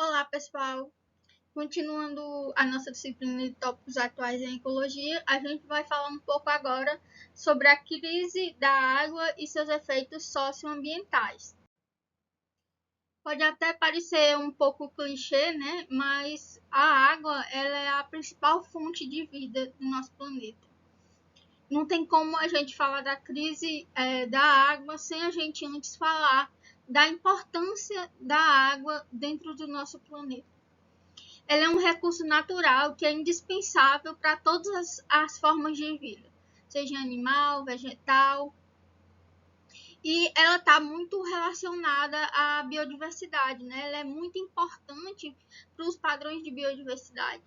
Olá, pessoal! Continuando a nossa disciplina de tópicos atuais em ecologia, a gente vai falar um pouco agora sobre a crise da água e seus efeitos socioambientais. Pode até parecer um pouco clichê, né? Mas a água ela é a principal fonte de vida do nosso planeta. Não tem como a gente falar da crise da água sem a gente antes falar da importância da água dentro do nosso planeta. Ela é um recurso natural que é indispensável para todas as formas de vida, seja animal, vegetal, e ela está muito relacionada à biodiversidade, né? Ela é muito importante para os padrões de biodiversidade.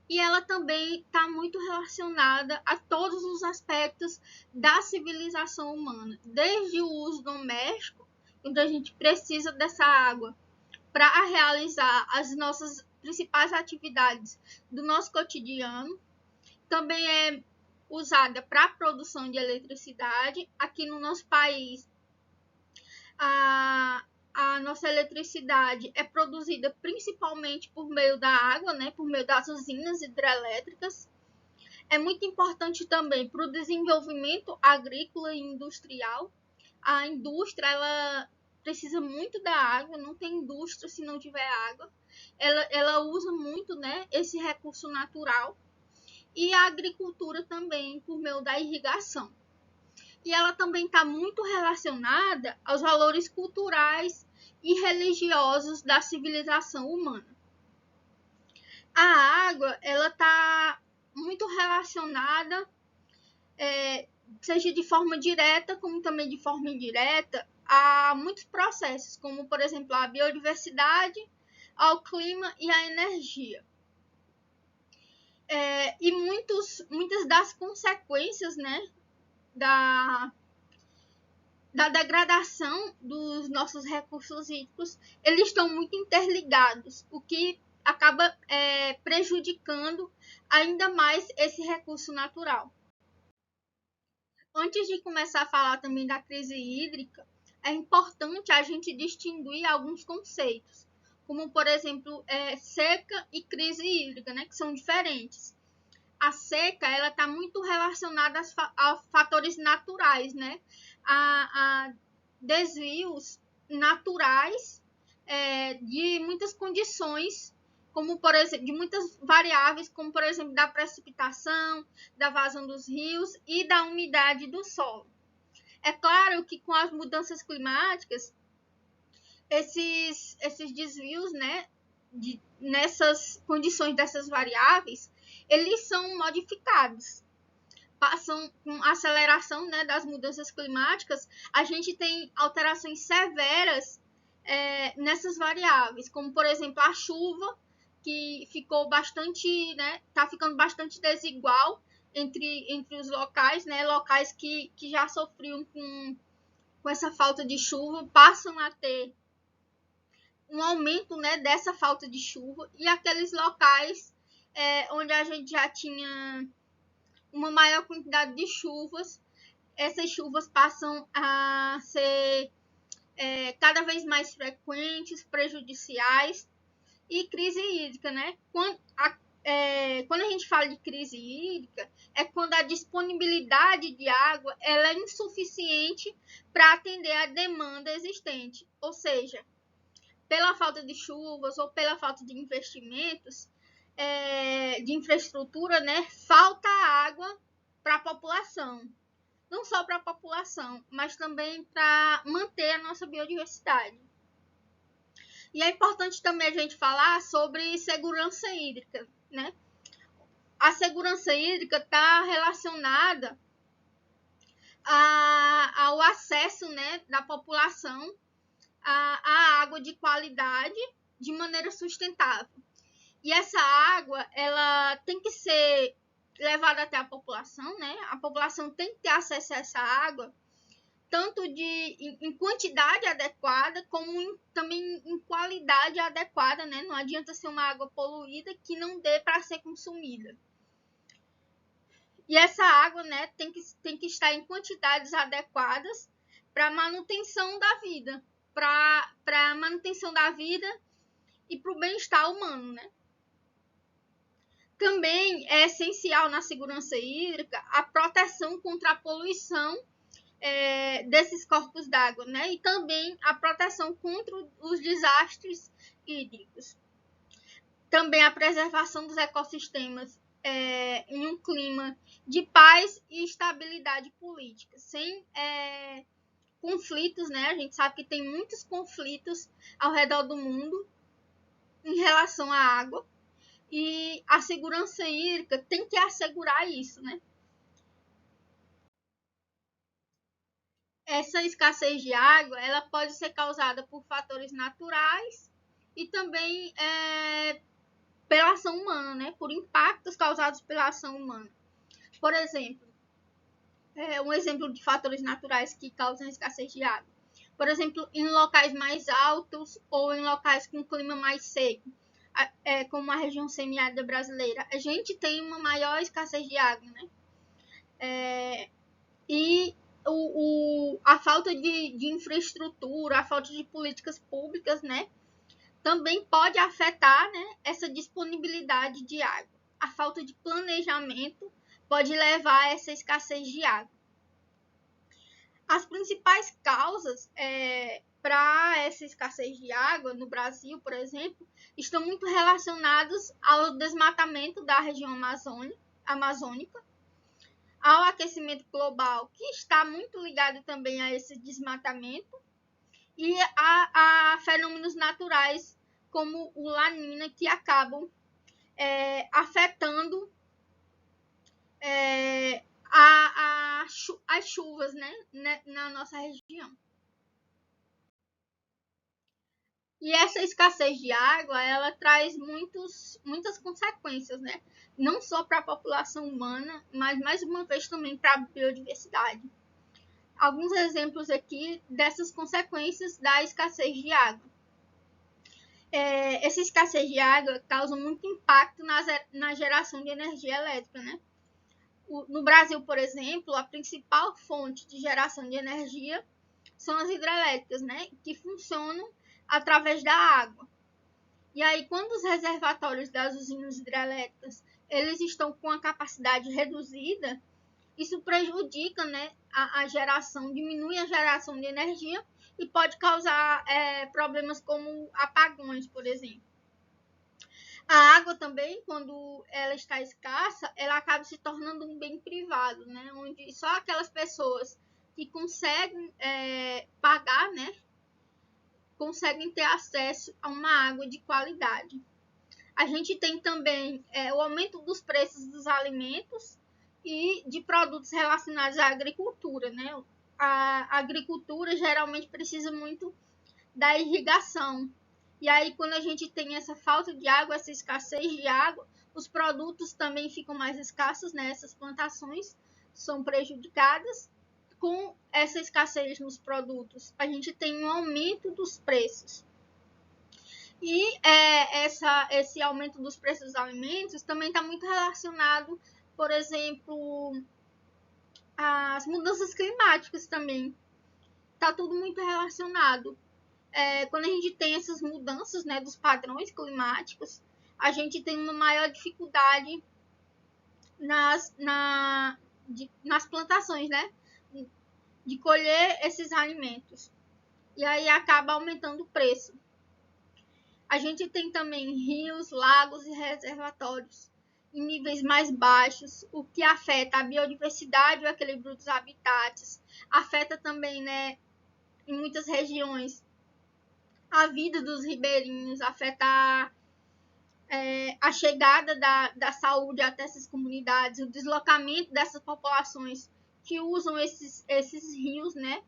E ela também está muito relacionada a todos os aspectos da civilização humana, desde o uso doméstico, onde a gente precisa dessa água para realizar as nossas principais atividades do nosso cotidiano. Também é usada para a produção de eletricidade. Aqui no nosso país, a nossa eletricidade é produzida principalmente por meio da água, né, por meio das usinas hidrelétricas. É muito importante também para o desenvolvimento agrícola e industrial. A indústria ela precisa muito da água, não tem indústria se não tiver água. Ela usa muito, né, esse recurso natural. E a agricultura também, por meio da irrigação. E ela também está muito relacionada aos valores culturais e religiosos da civilização humana. A água ela está muito relacionada, seja de forma direta como também de forma indireta, a muitos processos, como por exemplo a biodiversidade, ao clima e à energia. E muitas das consequências, né, da degradação dos nossos recursos hídricos, eles estão muito interligados, o que acaba prejudicando ainda mais esse recurso natural. Antes de começar a falar também da crise hídrica, é importante a gente distinguir alguns conceitos, como, por exemplo, seca e crise hídrica, né, que são diferentes. A seca ela está muito relacionada a fatores naturais, né, a desvios naturais de muitas condições, como por exemplo, de muitas variáveis, como por exemplo da precipitação, da vazão dos rios e da umidade do solo. É claro que com as mudanças climáticas, esses desvios, né, nessas condições dessas variáveis, eles são modificados. Passam com a aceleração, né, das mudanças climáticas, a gente tem alterações severas nessas variáveis, como por exemplo a chuva, que ficou bastante, né, está ficando bastante desigual entre os locais, né, locais que já sofriam com essa falta de chuva, passam a ter um aumento, né, dessa falta de chuva, e aqueles locais onde a gente já tinha uma maior quantidade de chuvas, essas chuvas passam a ser cada vez mais frequentes, prejudiciais. E crise hídrica, né? Quando a gente fala de crise hídrica, é quando a disponibilidade de água ela é insuficiente para atender a demanda existente. Ou seja, pela falta de chuvas ou pela falta de investimentos, de infraestrutura, né, falta água para a população. Não só para a população, mas também para manter a nossa biodiversidade. E é importante também a gente falar sobre segurança hídrica, né? A segurança hídrica está relacionada ao acesso, né, da população à água de qualidade de maneira sustentável. E essa água, ela tem que ser levada até a população, né? A população tem que ter acesso a essa água, tanto em quantidade adequada, como também em qualidade adequada, né? Não adianta ser uma água poluída que não dê para ser consumida. E essa água, né, tem que estar em quantidades adequadas para a manutenção da vida. Para a manutenção da vida e para o bem-estar humano, né? Também é essencial na segurança hídrica a proteção contra a poluição desses corpos d'água, né? E também a proteção contra os desastres hídricos. Também a preservação dos ecossistemas em um clima de paz e estabilidade política, sem conflitos, né? A gente sabe que tem muitos conflitos ao redor do mundo em relação à água, e a segurança hídrica tem que assegurar isso, né? Essa escassez de água, ela pode ser causada por fatores naturais e também pela ação humana, né? Por impactos causados pela ação humana. Por exemplo, um exemplo de fatores naturais que causam escassez de água. Por exemplo, em locais mais altos ou em locais com clima mais seco, como a região semiárida brasileira, a gente tem uma maior escassez de água, né? E a falta de infraestrutura, a falta de políticas públicas, né? Também pode afetar, né, essa disponibilidade de água. A falta de planejamento pode levar a essa escassez de água. As principais causas para essa escassez de água no Brasil, por exemplo, estão muito relacionadas ao desmatamento da região amazônica, ao aquecimento global, que está muito ligado também a esse desmatamento, e a fenômenos naturais como o Lanínia, que acabam afetando as chuvas, né, na nossa região. E essa escassez de água, ela traz muitas consequências, né? Não só para a população humana, mas mais uma vez também para a biodiversidade. Alguns exemplos aqui dessas consequências da escassez de água. Essa escassez de água causa muito impacto na geração de energia elétrica, né? No Brasil, por exemplo, a principal fonte de geração de energia são as hidrelétricas, né? Que funcionam através da água. E aí, quando os reservatórios das usinas hidrelétricas eles estão com a capacidade reduzida, isso prejudica, né, a geração, diminui a geração de energia e pode causar problemas como apagões, por exemplo. A água também, quando ela está escassa, ela acaba se tornando um bem privado, né, onde só aquelas pessoas que conseguem pagar, né, conseguem ter acesso a uma água de qualidade. A gente tem também o aumento dos preços dos alimentos e de produtos relacionados à agricultura, né? A agricultura geralmente precisa muito da irrigação. E aí, quando a gente tem essa falta de água, essa escassez de água, os produtos também ficam mais escassos, né? Essas plantações são prejudicadas. Com essa escassez nos produtos, a gente tem um aumento dos preços. E esse aumento dos preços dos alimentos também está muito relacionado, por exemplo, às mudanças climáticas também. Está tudo muito relacionado. Quando a gente tem essas mudanças, né, dos padrões climáticos, a gente tem uma maior dificuldade nas plantações, né, de colher esses alimentos. E aí acaba aumentando o preço. A gente tem também rios, lagos e reservatórios em níveis mais baixos, o que afeta a biodiversidade e o equilíbrio dos habitats. Afeta também, né, em muitas regiões, a vida dos ribeirinhos, afeta a chegada da saúde até essas comunidades, o deslocamento dessas populações que usam esses rios, né,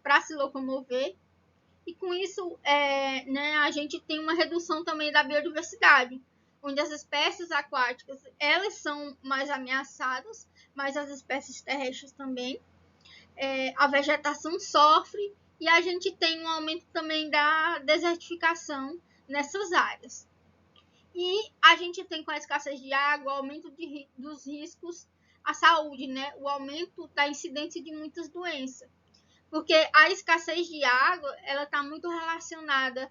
para se locomover. E com isso, né, a gente tem uma redução também da biodiversidade, onde as espécies aquáticas elas são mais ameaçadas, mas as espécies terrestres também. A vegetação sofre e a gente tem um aumento também da desertificação nessas áreas. E a gente tem, com a escassez de água, o aumento dos riscos à saúde, né, o aumento da incidência de muitas doenças. Porque a escassez de água, ela está muito relacionada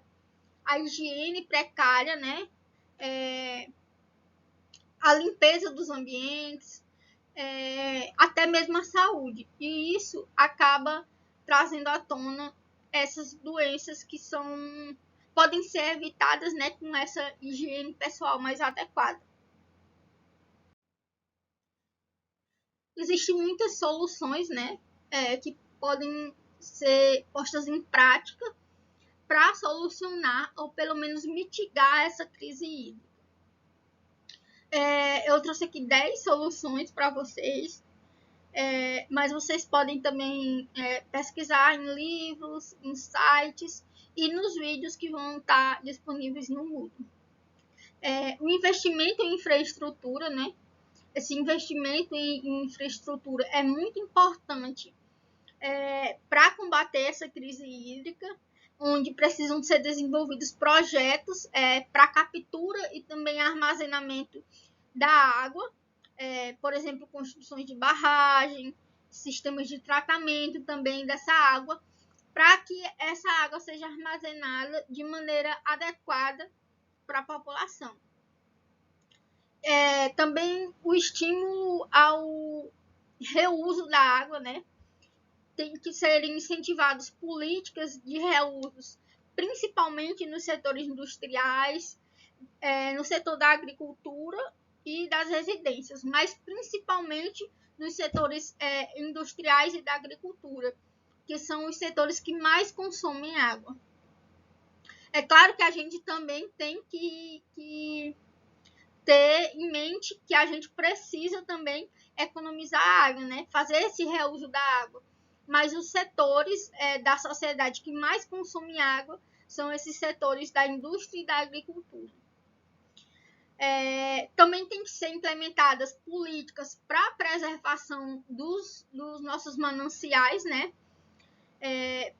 a higiene precária, né? A limpeza dos ambientes, até mesmo a saúde. E isso acaba trazendo à tona essas doenças que podem ser evitadas, né, com essa higiene pessoal mais adequada. Existem muitas soluções, né, que podem ser postas em prática para solucionar ou pelo menos mitigar essa crise hídrica. Eu trouxe aqui 10 soluções para vocês, mas vocês podem também pesquisar em livros, em sites e nos vídeos que vão estar disponíveis no Moodle. O investimento em infraestrutura, né? Esse investimento em infraestrutura é muito importante para combater essa crise hídrica, onde precisam ser desenvolvidos projetos para captura e também armazenamento da água, por exemplo, construções de barragem, sistemas de tratamento também dessa água, para que essa água seja armazenada de maneira adequada para a população. Também o estímulo ao reuso da água, né? Tem que ser incentivadas políticas de reusos, principalmente nos setores industriais, no setor da agricultura e das residências, mas principalmente nos setores industriais e da agricultura, que são os setores que mais consomem água. É claro que a gente também tem que ter em mente que a gente precisa também economizar água, né? Fazer esse reuso da água. Mas os setores da sociedade que mais consomem água são esses setores da indústria e da agricultura. Também tem que ser implementadas políticas para a preservação dos nossos mananciais, né?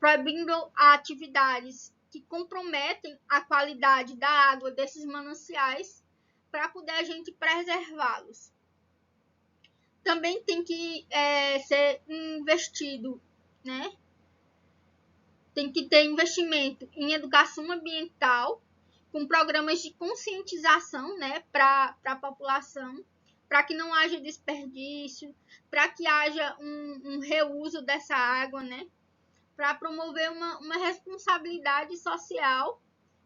Proibindo atividades que comprometem a qualidade da água desses mananciais para poder a gente preservá-los. Também tem que ser investido, né? Tem que ter investimento em educação ambiental, com programas de conscientização, né, para a população, para que não haja desperdício, para que haja um reuso dessa água, né, para promover uma responsabilidade social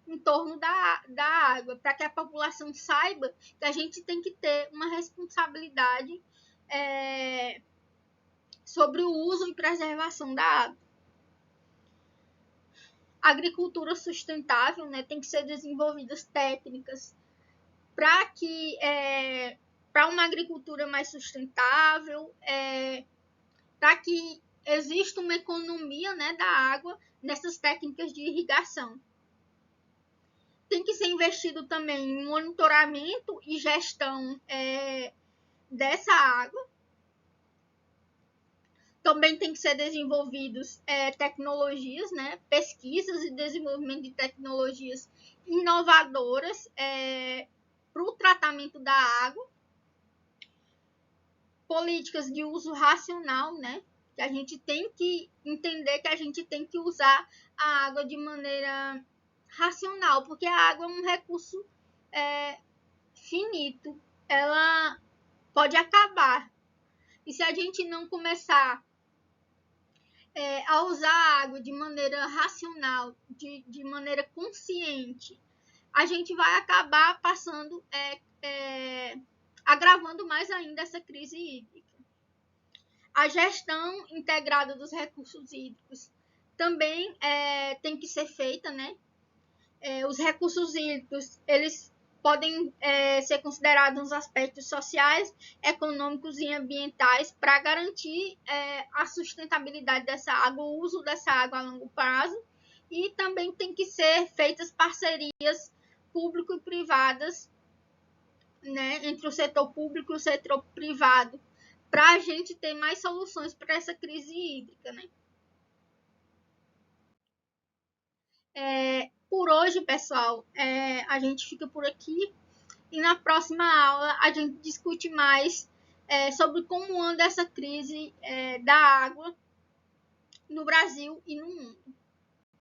em torno da água, para que a população saiba que a gente tem que ter uma responsabilidade sobre o uso e preservação da água. A agricultura sustentável, né, tem que ser desenvolvidas técnicas para que para uma agricultura mais sustentável, para que exista uma economia, né, da água nessas técnicas de irrigação. Tem que ser investido também em monitoramento e gestão dessa água. Também tem que ser desenvolvidos tecnologias, né, pesquisas e desenvolvimento de tecnologias inovadoras para o tratamento da água. Políticas de uso racional, né, que a gente tem que entender que a gente tem que usar a água de maneira racional, porque a água é um recurso finito, ela pode acabar. E se a gente não começar a usar a água de maneira racional, de maneira consciente, a gente vai acabar passando, agravando mais ainda essa crise hídrica. A gestão integrada dos recursos hídricos também tem que ser feita, né? Os recursos hídricos, eles podem ser considerados aspectos sociais, econômicos e ambientais para garantir a sustentabilidade dessa água, o uso dessa água a longo prazo, e também tem que ser feitas parcerias público e privadas, né, entre o setor público e o setor privado, para a gente ter mais soluções para essa crise hídrica, né? Por hoje, pessoal, a gente fica por aqui. E na próxima aula a gente discute mais sobre como anda essa crise da água no Brasil e no mundo.